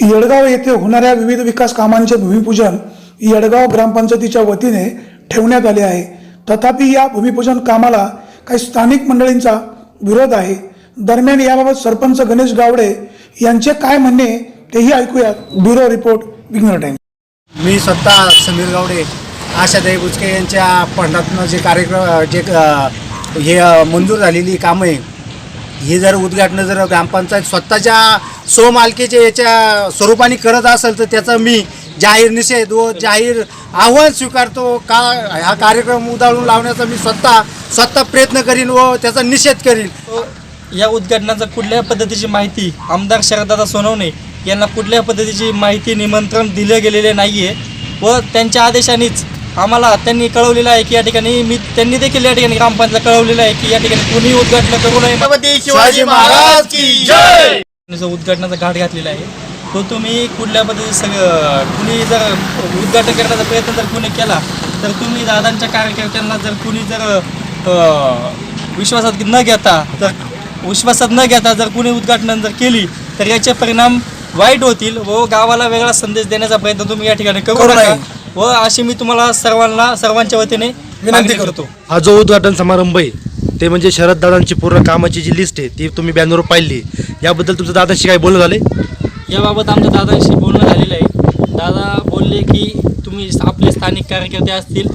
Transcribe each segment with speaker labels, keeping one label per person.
Speaker 1: येडगाव येथे होणाऱ्या विविध विकास कामांचे भूमिपूजन येडगाव ग्रामपंचायतीच्या वतीने ठेवण्यात आले आहे। तथापि या भूमिपूजन कामाला काही स्थानिक मंडळींचा विरोध आहे। दरम्यान याबाबत सरपंच गणेश गावडे यांचे काय म्हणणे तेही ऐकूया। Bureau report Vighnar Times.
Speaker 2: मी स्वतः समीर गावडे आशाताई बुचके यांच्या फंडातून जे कार्यक्रम हे मंजूर झालेली कामं आहे ही जर उद्घाटन जर ग्रामपंचायत स्वतःच्या स्वमालकीचे याच्या स्वरूपाने करत असेल तर त्याचा मी जाहीर निषेध व जाहीर आव्हान स्वीकारतो। का हा कार्यक्रम उधळून लावण्याचा मी स्वतः प्रयत्न करीन व त्याचा निषेध करीन।
Speaker 3: या उद्घाटनाचा कुठल्या पद्धतीची माहिती आमदार शरददादा सोनवणे यांना कुठल्या पद्धतीची माहिती निमंत्रण दिले गेलेले नाही आहे व त्यांच्या आदेशानेच आम्हाला त्यांनी कळवलेलं आहे की या ठिकाणी त्यांनी देखील या ठिकाणी ग्रामपंचायत कळवलेलं आहे की या ठिकाणी कुणी उद्घाटन करू नये।
Speaker 2: छत्रपती शिवाजी महाराज की जय।
Speaker 3: जो उद्घाटनाचा घाट घातलेला आहे तो तुम्ही कुठल्या पद्धतीने कुणी जर उद्घाटन करण्याचा प्रयत्न जर कुणी केला तर तुम्ही दादांच्या कार्यकर्त्यांना जर कुणी जर विश्वासात न घेता जर कुणी उद्घाटन जर केली तर याचे परिणाम वाईट होतील व गावाला वेगळा संदेश देण्याचा प्रयत्न तुम्ही या ठिकाणी करू नका व अशी मी तुम्हाला सर्वांच्या वतीने विनंती करतो।
Speaker 4: हा जो उद्घाटन समारंभ आहे ते म्हणजे शरद दादांची पूर्ण कामाची जी लिस्ट आहे ती तुम्ही बॅनरवर पाहिली, याबद्दल तुमचं दादांशी काय बोलणं झाले?
Speaker 3: याबाबत आमच्या दादांशी बोलणं झालेलं आहे। दादा बोलले की तुम्ही आपले स्थानिक कार्यकर्ते असतील,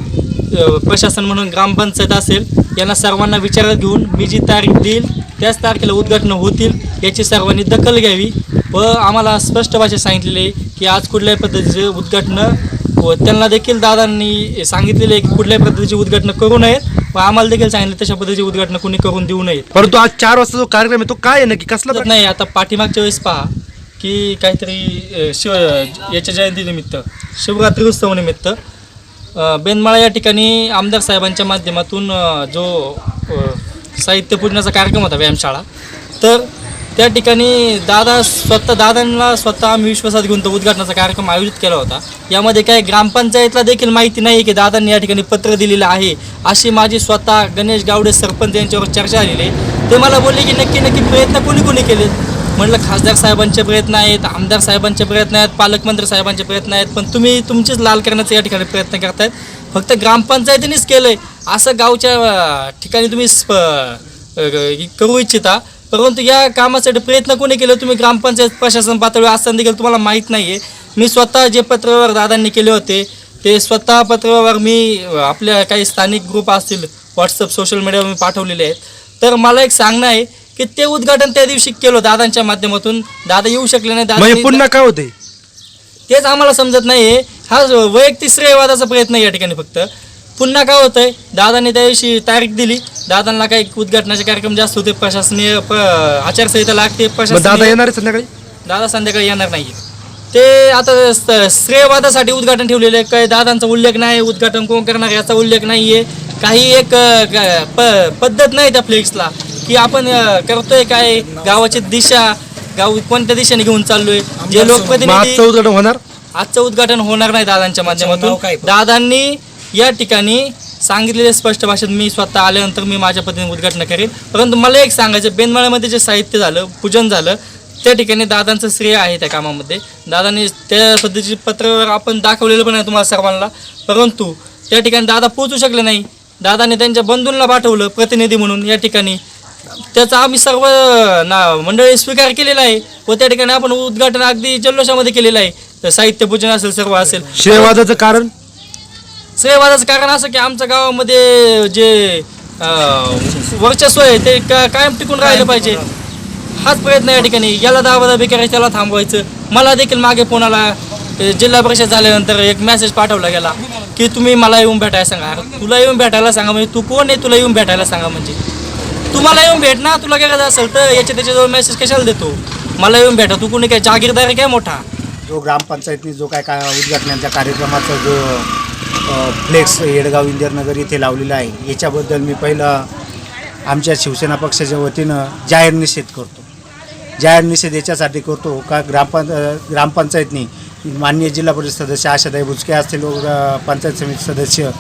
Speaker 3: प्रशासन म्हणून ग्रामपंचायत असेल, यांना सर्वांना विचारात घेऊन मी जी तारीख देईल त्याच तारखेला उद्घाटन होतील याची सर्वांनी दखल घ्यावी व आम्हाला स्पष्ट भाषेत सांगितलेले आहे की आज कुठल्याही पद्धतीचे उद्घाटन व त्यांना देखील दादांनी सांगितलेले आहे की कुठल्याही पद्धतीचे उद्घाटन करू नयेत व आम्हाला देखील सांगितले तशा पद्धतीचे उद्घाटन कोणी करून देऊ नयेत।
Speaker 4: परंतु आज 4 वाजता जो कार्यक्रम आहे तो काय आहे नक्की कसला
Speaker 3: नाही? आता पाठीमागच्या वेळेस पहा की काहीतरी याच्या जयंतीनिमित्त शिवरात्री उत्सवानिमित्त बेनमाळा या ठिकाणी आमदार साहेबांच्या माध्यमातून जो साहित्य पूजनाचा कार्यक्रम होता व्यायामशाळा, तर त्या ठिकाणी दादांना स्वतः आम्ही विश्वासात घेऊन तो उद्घाटनाचा कार्यक्रम आयोजित केला होता। यामध्ये काय ग्रामपंचायतला देखील माहिती नाही की दादांनी या ठिकाणी पत्र दिलेलं आहे अशी माझी स्वतः गणेश गावडे सरपंच यांच्यावर चर्चा झालेली आहे। ते मला बोलले की नक्की प्रयत्न कोणी केले? म्हटलं खासदार साहेबांचे प्रयत्न आहेत, आमदार साहेबांचे प्रयत्न आहेत, पालकमंत्री साहेबांचे प्रयत्न आहेत, पण तुम्ही तुमचेच लाल करण्याचा या ठिकाणी प्रयत्न करतायत। फक्त ग्रामपंचायतीनेच केलं आहे असं गावच्या ठिकाणी तुम्ही करू इच्छिता, परंतु या कामासाठी प्रयत्न कोणी केले? तुम्ही ग्रामपंचायत प्रशासन पातळीवर असताना देखील तुम्हाला माहीत नाही आहे। मी स्वतः जे पत्रव्यवहार दादांनी केले होते ते स्वतः पत्रव्यवहार मी आपल्या काही स्थानिक ग्रुप असतील व्हॉट्सअप सोशल मीडियावर मी पाठवलेले आहेत। तर मला एक सांगणं आहे की ते उद्घाटन त्या दिवशी केलं दादांच्या माध्यमातून, दादा येऊ शकले नाही, दादा
Speaker 4: पुन्हा काय होते
Speaker 3: तेच आम्हाला समजत नाही आहे। हा वैयक्तिक श्रेयवादाचा प्रयत्न या ठिकाणी फक्त पुन्हा काय होतंय, दादांनी त्या दिवशी तारीख दिली, दादांना काही उद्घाटनाचे कार्यक्रम जास्त होते, प्रशासनीय आचारसंहिता लागते,
Speaker 4: दादा येणार संध्याकाळी?
Speaker 3: दादा संध्याकाळी येणार नाही ते आता श्रेयवादासाठी उद्घाटन ठेवलेलं आहे। काही दादांचा उल्लेख नाही, उद्घाटन कोण करणार याचा उल्लेख नाही आहे, काही एक पद्धत नाही त्या फ्लेक्सला की आपण करतोय काय, गावाची दिशा गाव कोणत्या दिशेने घेऊन चाललोय। जे लोकप्रतिनिधी आजचं उद्घाटन होणार नाही दादांच्या माध्यमातून। दादांनी या ठिकाणी सांगितलेले स्पष्ट भाषेत मी स्वतः आल्यानंतर मी माझ्या पद्धतीने उद्घाटन करेन। परंतु मला एक सांगायचं, बेनमाळ्यामध्ये जे साहित्य झालं, पूजन झालं, त्या ठिकाणी दादांचं श्रेय आहे त्या कामामध्ये। दादांनी त्या पद्धतीचे पत्र आपण दाखवलेलं पण आहे तुम्हाला सर्वांना, परंतु त्या ठिकाणी दादा पोहोचू शकले नाही। दादांनी त्यांच्या बंधूंना पाठवलं प्रतिनिधी म्हणून या ठिकाणी, त्याचा आम्ही सर्व मंडळी स्वीकार केलेला आहे व त्या ठिकाणी आपण उद्घाटन अगदी जल्लोषामध्ये केलेलं आहे। साहित्य पूजन असेल, सर्व असेल।
Speaker 4: श्रेयवादाचं
Speaker 3: कारण असं की आमच्या गावामध्ये जे वर्चस्व आहे ते कायम टिकून राहिलं पाहिजे, हाच प्रयत्न या ठिकाणी। याला दाबादाबी करायचं, त्याला थांबवायचं। मला देखील मागे फोनाला जिल्हा परिषद झाल्यानंतर एक मेसेज पाठवला गेला की तुम्ही मला येऊन भेटायला सांगा। तुला येऊन भेटायला सांगा म्हणजे तू कोण आहे? तुला येऊन भेटायला सांगा म्हणजे तुम्हाला येऊन भेट ना, तुला काय करायचं असेल तर त्याच्याजवळ मेसेज कशाला देतो? मला येऊन भेटा, तू कोणी काय जागीरदार आहे काय मोठा?
Speaker 2: जो ग्रामपंचायतनी जो काय उद्घाटनाच्या कार्यक्रमाचा जो फ्लेक्स येडगाव इंदिरनगर इथे लावलेला आहे याच्याबद्दल मी पहिलं आमच्या शिवसेना पक्षाच्या वतीनं जाहीर निषेध करतो। जाहीर निषेध याच्यासाठी करतो का ग्रामपंचायतनी माननीय जिल्हा परिषद सदस्य आशाताई बुचके असतील, पंचायत समिती सदस्य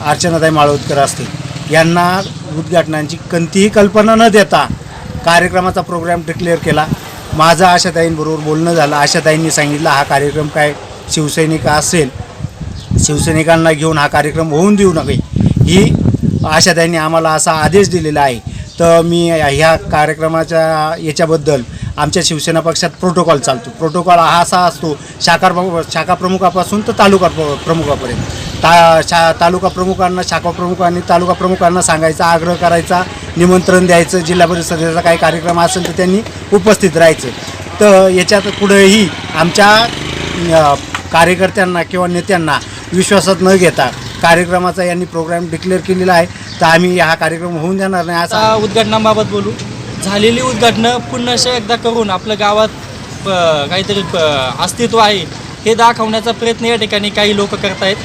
Speaker 2: अर्चनाताई माळवदकर असतील, यांना उद्घाटनांची कोणतीही कल्पना न देता कार्यक्रमाचा प्रोग्राम डिक्लेअर केला. माझं आशाताईंबरोबर बोलणं झालं. आशाताईंनी सांगितलं हा कार्यक्रम काय शिवसैनिक असेल, शिवसैनिकांना घेऊन हा कार्यक्रम होऊन देऊ नये, ही आशाताईंनी आम्हाला असा आदेश दिलेला आहे. तर मी ह्या कार्यक्रमाच्या याच्याबद्दल आमच्या शिवसेना पक्षात प्रोटोकॉल चालतो. प्रोटोकॉल हा असा असतो शाखा प्रमुखापासून तर तालुका प्रमुखापर्यंत तालुका प्रमुखांना, शाखा प्रमुखांनी तालुका प्रमुखांना सांगायचा, आग्रह करायचा, निमंत्रण द्यायचं. जिल्हा परिषदेचा काही कार्यक्रम असेल तर त्यांनी उपस्थित राहायचं. तर याच्यात पुढेही आमच्या कार्यकर्त्यांना किंवा नेत्यांना विश्वासात न घेता कार्यक्रमाचा यांनी प्रोग्राम डिक्लेअर केलेला आहे. तर आम्ही हा कार्यक्रम होऊन देणार नाही असा
Speaker 3: आता उद्घाटनाबाबत बोलू. झालेली उद्घाटनं पुन्हा एकदा करून आपल्या गावात काहीतरी अस्तित्व आहे हे दाखवण्याचा प्रयत्न या ठिकाणी काही लोक करत आहेत.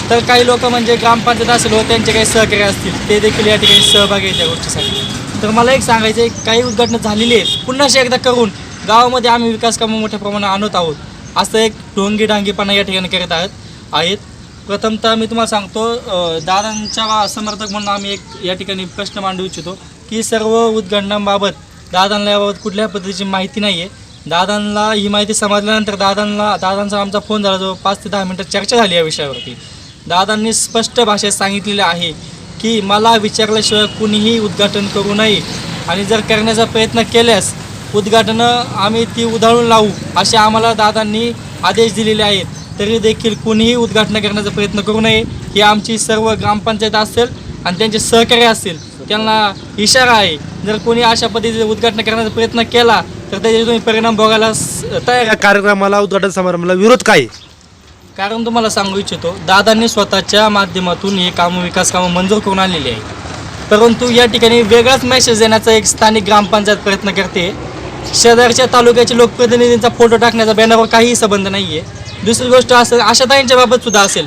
Speaker 3: तर काही लोक म्हणजे ग्रामपंचायत असेल व त्यांचे काही सहकारी असतील ते देखील या ठिकाणी सहभागी आहेत या गोष्टीसाठी. तर मला एक सांगायचं आहे, काही उद्घाटनं झालेली आहेत पुन्हा एकदा करून गावामध्ये आम्ही विकास कामं मोठ्या प्रमाणात आणत आहोत असं एक ढोंगीडांगीपणा या ठिकाणी करत आहेत. प्रथमतः मी तुम्हाला सांगतो, दादांच्या समर्थक म्हणून आम्ही एक या ठिकाणी प्रश्न मांडू इच्छितो की सर्व उद्घाटनांबाबत दादांना याबाबत कुठल्या पद्धतीची माहिती नाही आहे. दादांना ही माहिती समजल्यानंतर दादांचा आमचा फोन झाला, जो 5 ते 10 मिनटं चर्चा झाली या विषयावरती. दादांनी स्पष्ट भाषेत सांगितलेले आहे की मला विचारल्याशिवाय कुणीही उद्घाटन करू नये आणि जर करण्याचा प्रयत्न केल्यास उद्घाटनं आम्ही ती उधळून लावू असे आम्हाला दादांनी आदेश दिलेले आहेत. तरी देखील कुणीही उद्घाटन करण्याचा प्रयत्न करू नये ही आमची सर्व ग्रामपंचायत असेल आणि त्यांचे सहकारी असतील त्यांना इशारा आहे. जर कोणी अशा पद्धतीचे उद्घाटन करण्याचा प्रयत्न केला तर त्याचे तुम्ही परिणाम भोगायला तयार.
Speaker 4: या कार्यक्रमाला, उद्घाटन समारंभाला विरोध काय?
Speaker 3: कारण तुम्हाला सांगू इच्छितो, दादांनी स्वतःच्या माध्यमातून हे विकास कामं मंजूर करून आणलेली आहे. परंतु या ठिकाणी वेगळाच मेसेज देण्याचा एक स्थानिक ग्रामपंचायत प्रयत्न करते. शेजारच्या तालुक्याचे लोकप्रतिनिधींचा फोटो टाकण्याचा बॅनरवर काहीही संबंध नाही आहे. दुसरी गोष्ट असं आशाताईंच्या बाबत सुद्धा असेल,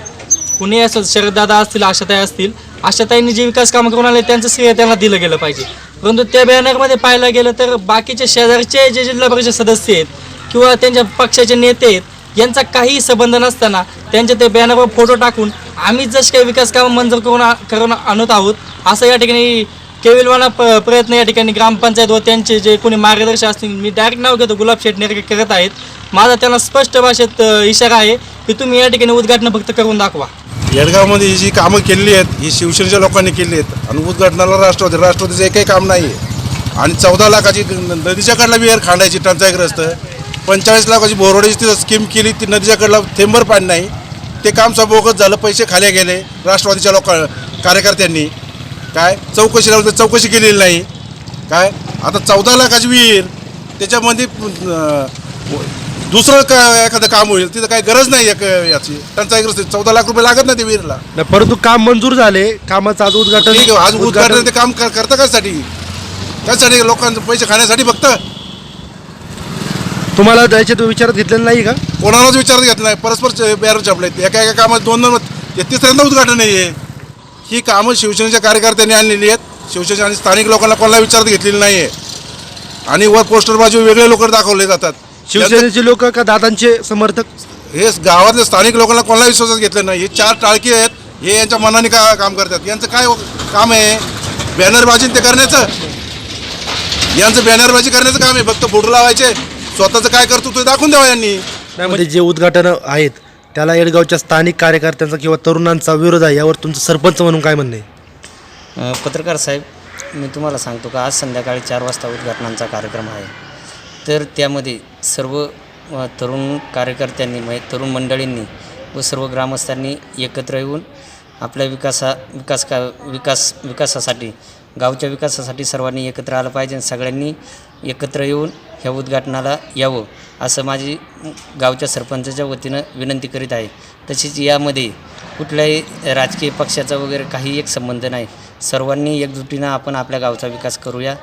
Speaker 3: कुणी असं शरददादा असतील, आशाताई असतील, आशाताईंनी जे विकास कामं करून आले त्यांचं श्रेय त्यांना दिलं गेलं पाहिजे. परंतु त्या बॅनरमध्ये पाहायला गेलं तर बाकीचे शेजारचे जे जिल्हा परिषद सदस्य आहेत किंवा त्यांच्या पक्षाचे नेते आहेत यांचा काहीही संबंध नसताना त्यांच्या ते बॅनरवर फोटो टाकून आम्ही जसे काही विकास कामं मंजूर करून आणत आहोत असं या ठिकाणी केविलवाना प्रयत्न या ठिकाणी ग्रामपंचायत व त्यांचे जे कोणी मार्गदर्शक असतील, मी डायरेक्ट नाव घेतो, गुलाब शेठ नेरके करत आहेत. माझा त्यांना स्पष्ट भाषेत इशारा आहे की तुम्ही या ठिकाणी उद्घाटन फक्त करून दाखवा.
Speaker 5: येडगावमध्ये ही जी कामं केलेली आहेत ही शिवसेनेच्या लोकांनी केली आहेत आणि उद्घाटनाला राष्ट्रवादीचं एकही काम नाही आहे. आणि 14 लाखाची नदीच्या कडला विहीर खांडायची टंचाईग्रस्त, 45 लाखाची बोरवाडीची तिथं स्कीम केली, ती नदीच्या कडला थेंबर पाणी नाही. ते काम बोगस झालं, पैसे खाली गेले राष्ट्रवादीच्या कार्यकर्त्यांनी. काय चौकशी लावली तर चौकशी केलेली नाही. काय आता 14 लाखाची विहीर त्याच्यामध्ये दुसरं एखादं काम होईल तिथं काही गरज नाही याची. टंचाईग्रस्त 14 लाख रुपये लागत नाही त्या विहिरीला.
Speaker 4: परंतु काम मंजूर झाले, कामाचं आज उद्घाटन.
Speaker 5: ठीक आहे, आज उद्घाटन ते काम करतं कशासाठी लोकांचे पैसे खाण्यासाठी फक्त.
Speaker 4: तुम्हाला त्याच्यात विचारात घेतलेलं नाही का?
Speaker 5: कोणालाच विचारात घेतलं नाही. परस्पर बॅनर छापले. एका कामात 2 तिसऱ्यांदा उद्घाटन नाही आहे. ही कामं शिवसेनेच्या कार्यकर्त्यांनी आणलेली आहेत. शिवसेना आणि स्थानिक लोकांना कोणाला विचारात घेतलेली नाही आहे. आणि वर पोस्टरबाजी वेगळे लोक दाखवले जातात.
Speaker 4: शिवसेनेचे लोक का दादांचे समर्थक?
Speaker 5: हे गावातल्या स्थानिक लोकांना कोणाला विश्वासात घेतलं नाही. हे 4 टाळकी आहेत, हे यांच्या मनाने काम करतात. यांचं काय काम आहे? बॅनरबाजी ते करण्याचं. यांचं बॅनरबाजी करण्याचं काम आहे. फक्त फोटो लावायचे. स्वतःचं काय करतो ते दाखवून द्यावा यांनी.
Speaker 4: म्हणजे जे उद्घाटन आहेत त्याला येडगावच्या स्थानिक कार्यकर्त्यांचा किंवा तरुणांचा विरोध आहे, यावर तुमचं सरपंच म्हणून काय म्हणणं आहे?
Speaker 6: पत्रकार साहेब, मी तुम्हाला सांगतो का आज संध्याकाळी 4 वाजता उद्घाटनाचा कार्यक्रम आहे. तर त्यामध्ये सर्व तरुण कार्यकर्त्यांनी म्हणजे तरुण मंडळींनी व सर्व ग्रामस्थांनी एकत्र येऊन आपल्या विकासासाठी गावच्या विकासासाठी सर्वांनी एकत्र आलं पाहिजे. सगळ्यांनी एकत्र येऊन ह्या उद्घाटनाला यावं असं माझी गावच्या सरपंचाच्या वतीनं विनंती करीत आहे. तसेच यामध्ये कुठल्याही राजकीय पक्षाचा वगैरे काही एक संबंध नाही. सर्वांनी एकजुटीनं आपण आपल्या गावचा विकास करूया.